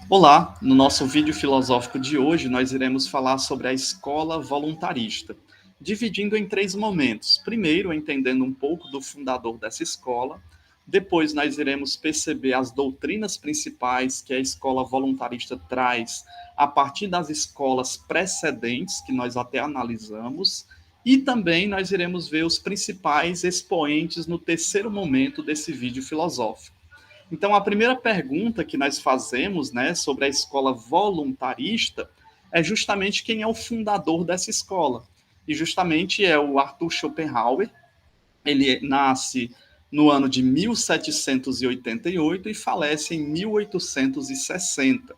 Olá, no nosso vídeo filosófico de hoje nós iremos falar sobre a escola voluntarista, dividindo em três momentos. Primeiro, entendendo um pouco do fundador dessa escola, depois nós iremos perceber as doutrinas principais que a escola voluntarista traz a partir das escolas precedentes, que nós até analisamos, e também nós iremos ver os principais expoentes no terceiro momento desse vídeo filosófico. Então, a primeira pergunta que nós fazemos, né, sobre a escola voluntarista é justamente quem é o fundador dessa escola. E justamente é o Arthur Schopenhauer. Ele nasce no ano de 1788 e falece em 1860.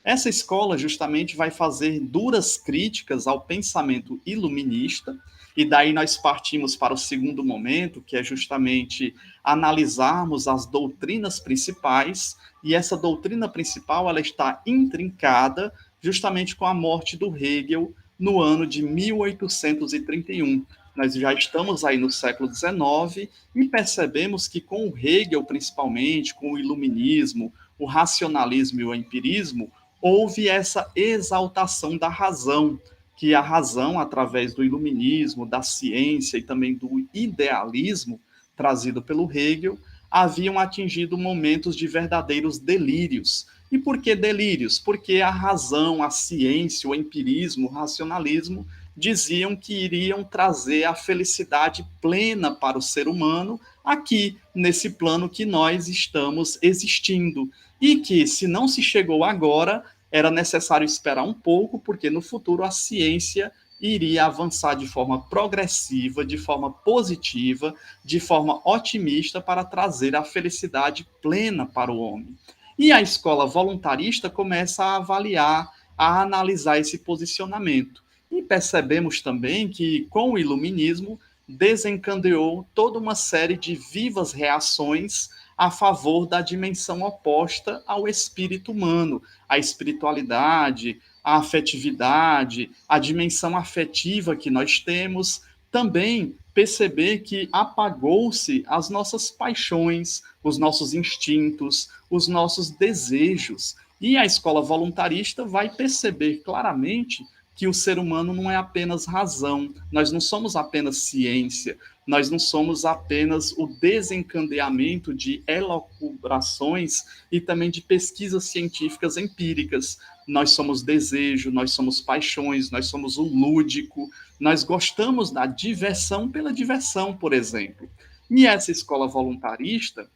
Essa escola justamente vai fazer duras críticas ao pensamento iluminista, e daí nós partimos para o segundo momento, que é justamente analisarmos as doutrinas principais, e essa doutrina principal ela está intrincada justamente com a morte do Hegel no ano de 1831. Nós já estamos aí no século XIX e percebemos que com o Hegel, principalmente, com o iluminismo, o racionalismo e o empirismo, houve essa exaltação da razão, que a razão, através do iluminismo, da ciência e também do idealismo trazido pelo Hegel, haviam atingido momentos de verdadeiros delírios. E por que delírios? Porque a razão, a ciência, o empirismo, o racionalismo diziam que iriam trazer a felicidade plena para o ser humano aqui, nesse plano que nós estamos existindo. E que, se não se chegou agora, era necessário esperar um pouco, porque no futuro a ciência iria avançar de forma progressiva, de forma positiva, de forma otimista para trazer a felicidade plena para o homem. E a escola voluntarista começa a avaliar, a analisar esse posicionamento. E percebemos também que, com o iluminismo, desencadeou toda uma série de vivas reações a favor da dimensão oposta ao espírito humano, a espiritualidade, a afetividade, a dimensão afetiva que nós temos. Também perceber que apagou-se as nossas paixões, os nossos instintos, os nossos desejos. E a escola voluntarista vai perceber claramente que o ser humano não é apenas razão, nós não somos apenas ciência, nós não somos apenas o desencadeamento de elucubrações e também de pesquisas científicas empíricas. Nós somos desejo, nós somos paixões, nós somos o lúdico, nós gostamos da diversão pela diversão, por exemplo. E essa escola voluntarista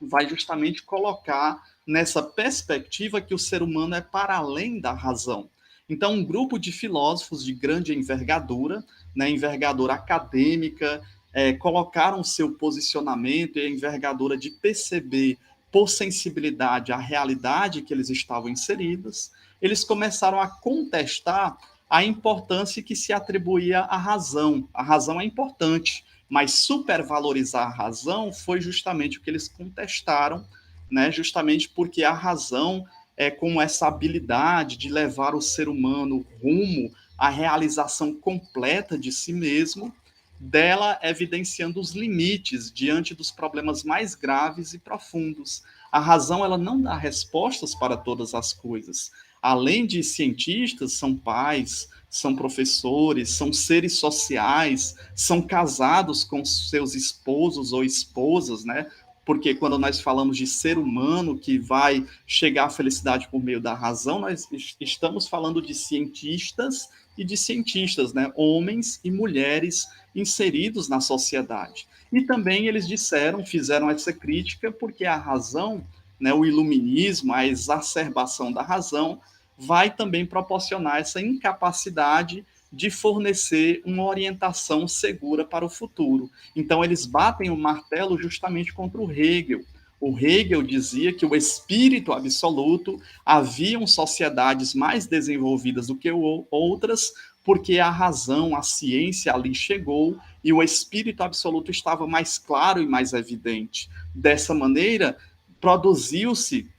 vai justamente colocar nessa perspectiva que o ser humano é para além da razão. Então, um grupo de filósofos de grande envergadura, né, envergadura acadêmica, colocaram seu posicionamento e a envergadura de perceber por sensibilidade a realidade que eles estavam inseridos. Eles começaram a contestar a importância que se atribuía à razão. A razão é importante, mas supervalorizar a razão foi justamente o que eles contestaram, né? Justamente porque a razão é com essa habilidade de levar o ser humano rumo à realização completa de si mesmo, dela evidenciando os limites diante dos problemas mais graves e profundos. A razão ela não dá respostas para todas as coisas. Além de cientistas, são pais, são professores, são seres sociais, são casados com seus esposos ou esposas, né? Porque quando nós falamos de ser humano que vai chegar à felicidade por meio da razão, nós estamos falando de cientistas e de cientistas, né? Homens e mulheres inseridos na sociedade. E também eles disseram, fizeram essa crítica, porque a razão, né, o iluminismo, a exacerbação da razão, vai também proporcionar essa incapacidade de fornecer uma orientação segura para o futuro. Então, eles batem o martelo justamente contra o Hegel. O Hegel dizia que o espírito absoluto haviam sociedades mais desenvolvidas do que outras, porque a razão, a ciência ali chegou e o espírito absoluto estava mais claro e mais evidente. Dessa maneira, produziu-se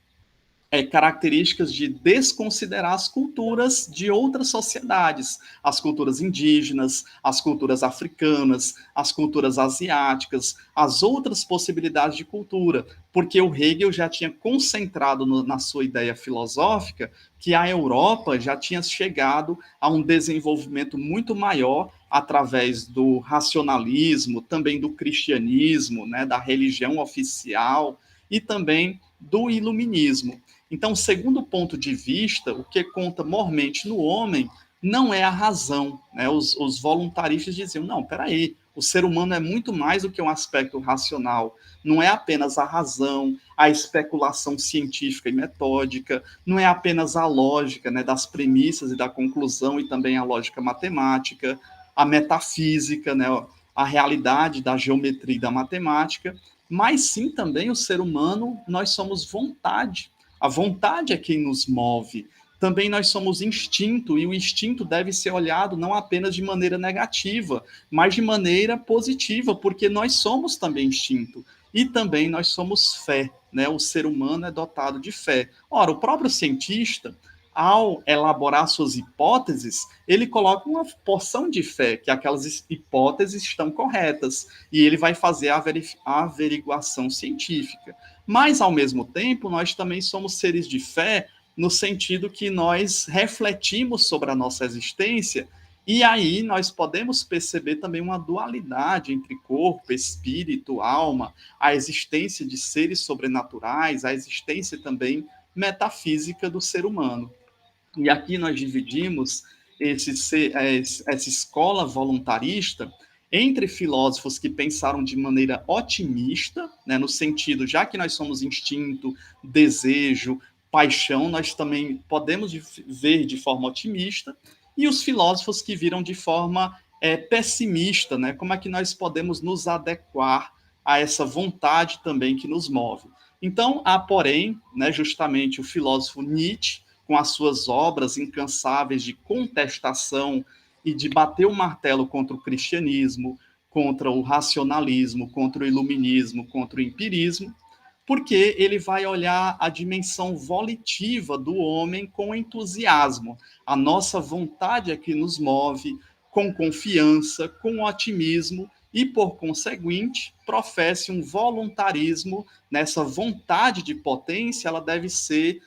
características de desconsiderar as culturas de outras sociedades, as culturas indígenas, as culturas africanas, as culturas asiáticas, as outras possibilidades de cultura, porque o Hegel já tinha concentrado na sua ideia filosófica que a Europa já tinha chegado a um desenvolvimento muito maior através do racionalismo, também do cristianismo, né, da religião oficial e também do iluminismo. Então, segundo o ponto de vista, o que conta mormente no homem não é a razão. Né? Os voluntaristas diziam, não, peraí, o ser humano é muito mais do que um aspecto racional. Não é apenas a razão, a especulação científica e metódica, não é apenas a lógica, né, das premissas e da conclusão, e também a lógica matemática, a metafísica, né, a realidade da geometria e da matemática, mas sim também o ser humano, nós somos vontade. A vontade é quem nos move. Também nós somos instinto, e o instinto deve ser olhado não apenas de maneira negativa, mas de maneira positiva, porque nós somos também instinto. E também nós somos fé, né? O ser humano é dotado de fé. Ora, o próprio cientista, ao elaborar suas hipóteses, ele coloca uma porção de fé, que aquelas hipóteses estão corretas, e ele vai fazer a averiguação científica. Mas, ao mesmo tempo, nós também somos seres de fé, no sentido que nós refletimos sobre a nossa existência, e aí nós podemos perceber também uma dualidade entre corpo, espírito, alma, a existência de seres sobrenaturais, a existência também metafísica do ser humano. E aqui nós dividimos essa escola voluntarista entre filósofos que pensaram de maneira otimista, né, no sentido, já que nós somos instinto, desejo, paixão, nós também podemos ver de forma otimista, e os filósofos que viram de forma pessimista, né, como é que nós podemos nos adequar a essa vontade também que nos move. Então, há, porém, né, justamente o filósofo Nietzsche, com as suas obras incansáveis de contestação e de bater o martelo contra o cristianismo, contra o racionalismo, contra o iluminismo, contra o empirismo, porque ele vai olhar a dimensão volitiva do homem com entusiasmo. A nossa vontade é que nos move com confiança, com otimismo e, por conseguinte, professe um voluntarismo nessa vontade de potência, ela deve ser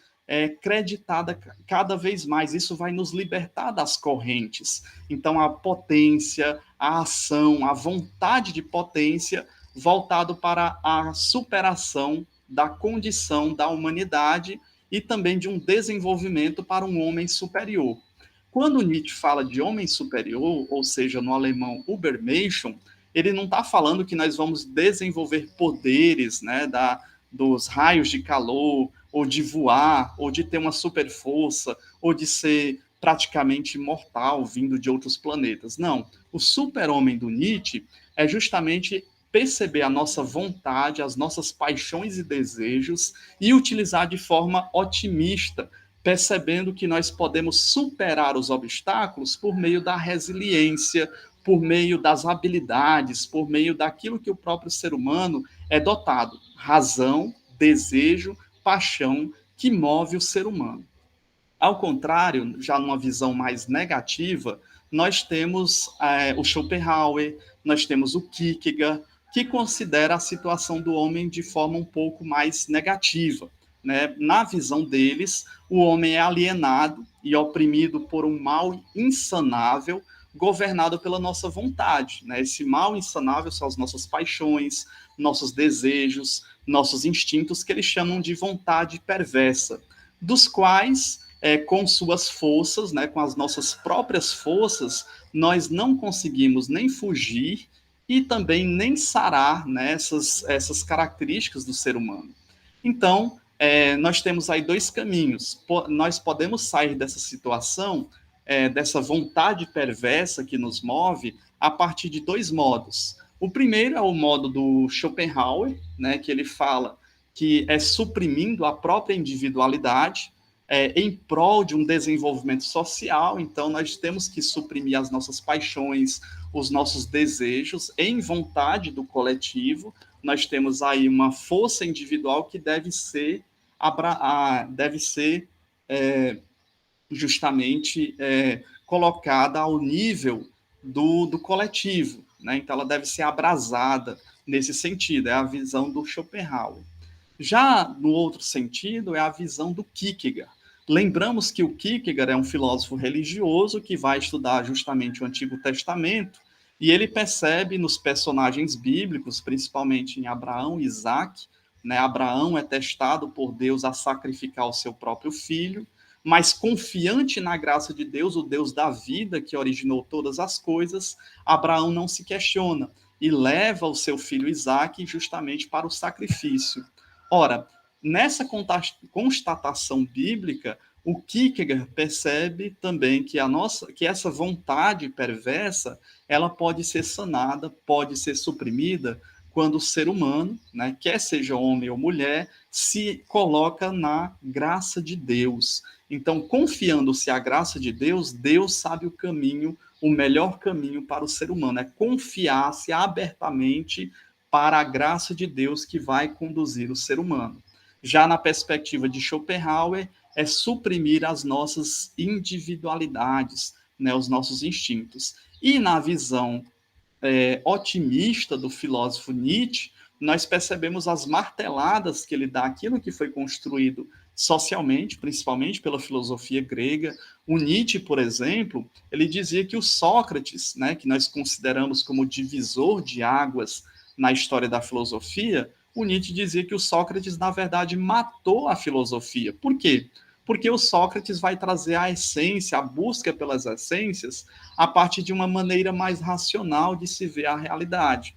creditada cada vez mais. Isso vai nos libertar das correntes. Então, a potência, a ação, a vontade de potência voltado para a superação da condição da humanidade e também de um desenvolvimento para um homem superior. Quando Nietzsche fala de homem superior, ou seja, no alemão Übermenschen, ele não está falando que nós vamos desenvolver poderes, né, dos raios de calor, ou de voar, ou de ter uma super força, ou de ser praticamente imortal vindo de outros planetas. Não. O super-homem do Nietzsche é justamente perceber a nossa vontade, as nossas paixões e desejos e utilizar de forma otimista, percebendo que nós podemos superar os obstáculos por meio da resiliência, por meio das habilidades, por meio daquilo que o próprio ser humano é dotado, razão, desejo, paixão que move o ser humano. Ao contrário, já numa visão mais negativa, nós temos o Schopenhauer, nós temos o Kierkegaard, que considera a situação do homem de forma um pouco mais negativa. Né? Na visão deles, o homem é alienado e oprimido por um mal insanável, governado pela nossa vontade. Né? Esse mal insanável são as nossas paixões, nossos desejos, nossos instintos, que eles chamam de vontade perversa, dos quais, com suas forças, né, com as nossas próprias forças, nós não conseguimos nem fugir e também nem sarar, né, essas características do ser humano. Então, nós temos aí dois caminhos. Nós podemos sair dessa situação, dessa vontade perversa que nos move, a partir de dois modos. O primeiro é o modo do Schopenhauer, né, que ele fala que é suprimindo a própria individualidade, em prol de um desenvolvimento social. Então, nós temos que suprimir as nossas paixões, os nossos desejos, em vontade do coletivo. Nós temos aí uma força individual que deve ser deve ser justamente colocada ao nível do coletivo, né? Então, ela deve ser abrasada nesse sentido, é a visão do Schopenhauer. Já no outro sentido, é a visão do Kierkegaard. Lembramos que o Kierkegaard é um filósofo religioso que vai estudar justamente o Antigo Testamento, e ele percebe nos personagens bíblicos, principalmente em Abraão e Isaac, né? Abraão é testado por Deus a sacrificar o seu próprio filho, mas confiante na graça de Deus, o Deus da vida que originou todas as coisas, Abraão não se questiona e leva o seu filho Isaac justamente para o sacrifício. Ora, nessa constatação bíblica, o Kierkegaard percebe também que essa vontade perversa, ela pode ser sanada, pode ser suprimida quando o ser humano, né, quer seja homem ou mulher, se coloca na graça de Deus. Então, confiando-se à graça de Deus, Deus sabe o caminho, o melhor caminho para o ser humano, é confiar-se abertamente para a graça de Deus que vai conduzir o ser humano. Já na perspectiva de Schopenhauer, é suprimir as nossas individualidades, né, os nossos instintos. E na visão otimista do filósofo Nietzsche, nós percebemos as marteladas que ele dá àquilo que foi construído socialmente, principalmente pela filosofia grega. O Nietzsche, por exemplo, ele dizia que o Sócrates, né, que nós consideramos como divisor de águas na história da filosofia, o Nietzsche dizia que o Sócrates, na verdade, matou a filosofia. Por quê? Porque o Sócrates vai trazer a essência, a busca pelas essências, a partir de uma maneira mais racional de se ver a realidade.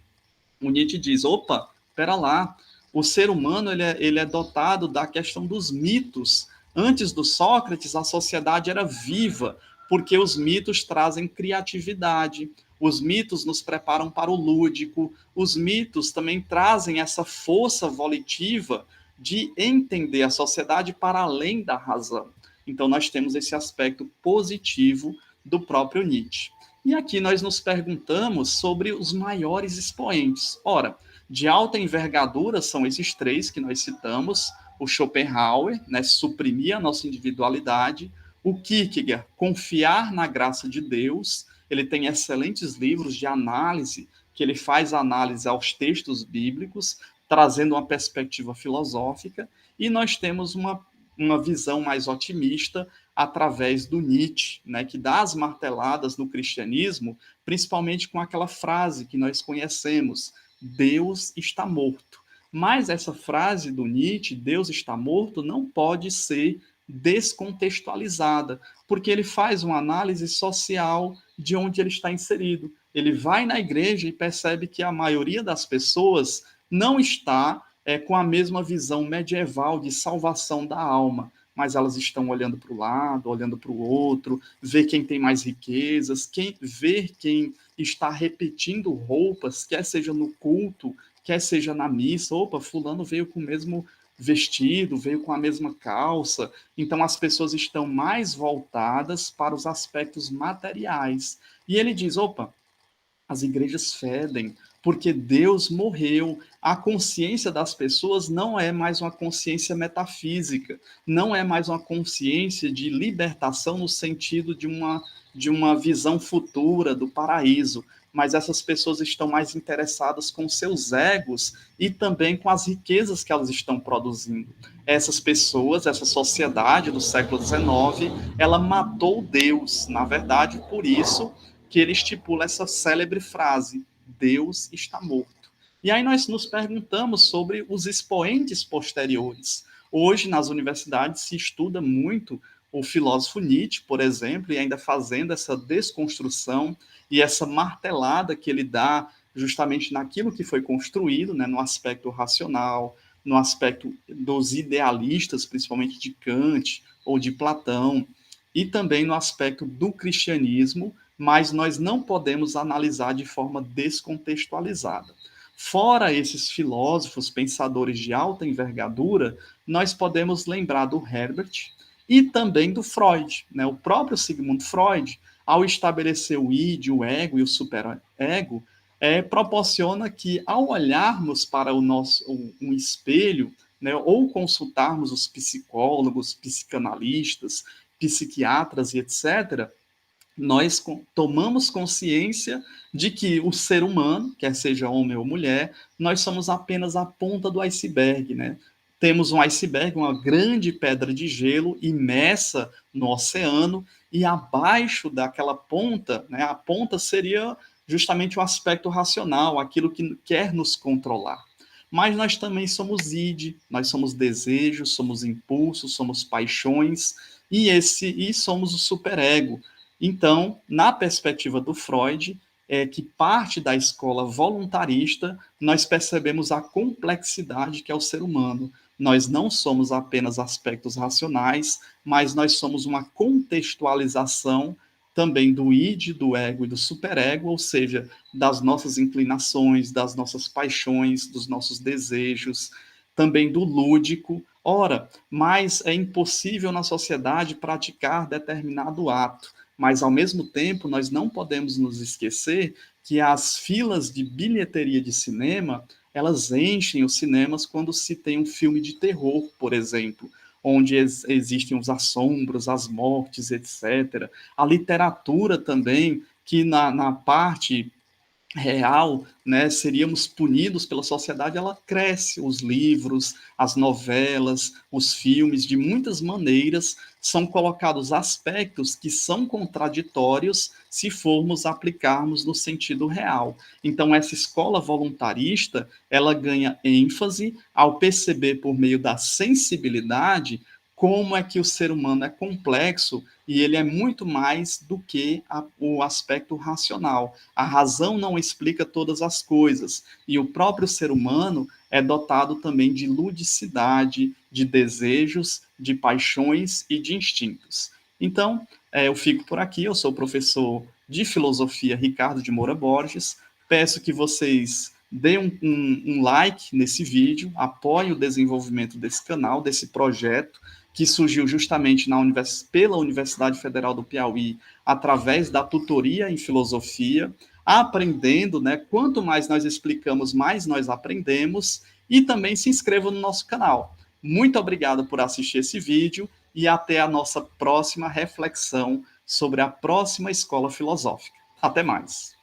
O Nietzsche diz, opa, espera lá, o ser humano ele é dotado da questão dos mitos. Antes do Sócrates, a sociedade era viva, porque os mitos trazem criatividade, os mitos nos preparam para o lúdico, os mitos também trazem essa força volitiva de entender a sociedade para além da razão. Então, nós temos esse aspecto positivo do próprio Nietzsche. E aqui nós nos perguntamos sobre os maiores expoentes. Ora, de alta envergadura são esses três que nós citamos: o Schopenhauer, né, suprimir a nossa individualidade; o Kierkegaard, confiar na graça de Deus. Ele tem excelentes livros de análise, que ele faz análise aos textos bíblicos, trazendo uma perspectiva filosófica. E nós temos uma visão mais otimista através do Nietzsche, né, que dá as marteladas no cristianismo, principalmente com aquela frase que nós conhecemos: Deus está morto. Mas essa frase do Nietzsche, Deus está morto, não pode ser descontextualizada, porque ele faz uma análise social de onde ele está inserido. Ele vai na igreja e percebe que a maioria das pessoas não está com a mesma visão medieval de salvação da alma, mas elas estão olhando para o lado, olhando para o outro, ver quem tem mais riquezas, ver quem está repetindo roupas, quer seja no culto, quer seja na missa. Opa, fulano veio com o mesmo vestido, veio com a mesma calça. Então as pessoas estão mais voltadas para os aspectos materiais. E ele diz, opa, as igrejas fedem, porque Deus morreu. A consciência das pessoas não é mais uma consciência metafísica, não é mais uma consciência de libertação no sentido de uma visão futura do paraíso, mas essas pessoas estão mais interessadas com seus egos e também com as riquezas que elas estão produzindo. Essas pessoas, essa sociedade do século XIX, ela matou Deus, na verdade, por isso que ele estipula essa célebre frase: Deus está morto. E aí nós nos perguntamos sobre os expoentes posteriores. Hoje, nas universidades, se estuda muito o filósofo Nietzsche, por exemplo, e ainda fazendo essa desconstrução e essa martelada que ele dá justamente naquilo que foi construído, né, no aspecto racional, no aspecto dos idealistas, principalmente de Kant ou de Platão, e também no aspecto do cristianismo, mas nós não podemos analisar de forma descontextualizada. Fora esses filósofos, pensadores de alta envergadura, nós podemos lembrar do Herbert e também do Freud, né? O próprio Sigmund Freud, ao estabelecer o id, o ego e o superego, proporciona que, ao olharmos para um espelho, né, ou consultarmos os psicólogos, psicanalistas, psiquiatras e etc., nós tomamos consciência de que o ser humano, quer seja homem ou mulher, nós somos apenas a ponta do iceberg, né? Temos um iceberg, uma grande pedra de gelo imersa no oceano, e abaixo daquela ponta, né, a ponta seria justamente o aspecto racional, aquilo que quer nos controlar. Mas nós também somos id, nós somos desejos, somos impulsos, somos paixões, e somos o superego. Então, na perspectiva do Freud, que parte da escola voluntarista, nós percebemos a complexidade que é o ser humano. Nós não somos apenas aspectos racionais, mas nós somos uma contextualização também do id, do ego e do superego, ou seja, das nossas inclinações, das nossas paixões, dos nossos desejos, também do lúdico. Ora, mas é impossível na sociedade praticar determinado ato, mas ao mesmo tempo nós não podemos nos esquecer que as filas de bilheteria de cinema, elas enchem os cinemas quando se tem um filme de terror, por exemplo, onde existem os assombros, as mortes, etc. A literatura também, que na parte real, né, seríamos punidos pela sociedade, ela cresce. Os livros, as novelas, os filmes, de muitas maneiras, são colocados aspectos que são contraditórios se formos aplicarmos no sentido real. Então, essa escola voluntarista, ela ganha ênfase ao perceber por meio da sensibilidade como é que o ser humano é complexo e ele é muito mais do que o aspecto racional. A razão não explica todas as coisas, e o próprio ser humano é dotado também de ludicidade, de desejos, de paixões e de instintos. Então, eu fico por aqui. Eu sou o professor de filosofia Ricardo de Moura Borges. Peço que vocês deem um like nesse vídeo, apoiem o desenvolvimento desse canal, desse projeto, que surgiu justamente pela Universidade Federal do Piauí, através da tutoria em filosofia, aprendendo, né? Quanto mais nós explicamos, mais nós aprendemos, e também se inscreva no nosso canal. Muito obrigado por assistir esse vídeo e até a nossa próxima reflexão sobre a próxima escola filosófica. Até mais.